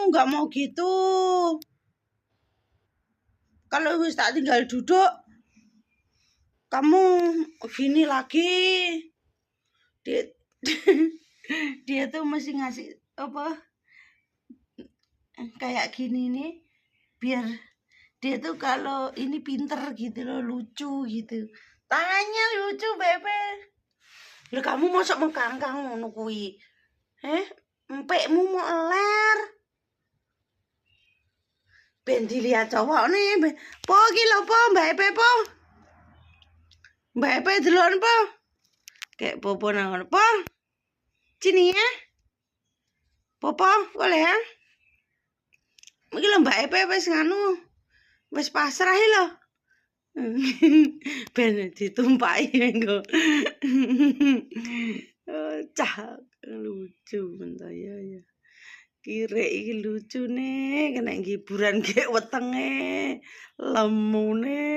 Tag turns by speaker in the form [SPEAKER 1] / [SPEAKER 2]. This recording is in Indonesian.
[SPEAKER 1] nggak mau gitu. Kalau wis tak tinggal duduk, kamu gini lagi. Dia, dia tuh mesti ngasih apa kayak gini nih, biar dia tuh kalau ini pinter gitu loh, lucu gitu. Tangannya lucu, Bebe. Lah kamu mosok mengkangkang ngono kuwi? Empekmu mau ler. Ben dilihat cowok nih. Po ki lho po, Mbak Epe po. Mbak Epe delon po. Kayak popo nang po. Sini ya. Popo, boleh ya? Iki lho Mbak Epe wis nganu. Wis pasrah lho. Ben ditumpaki engko. Cah lucu bentar ya. Kire iki lucu nih, kena hiburan kayak wetenge, lemune.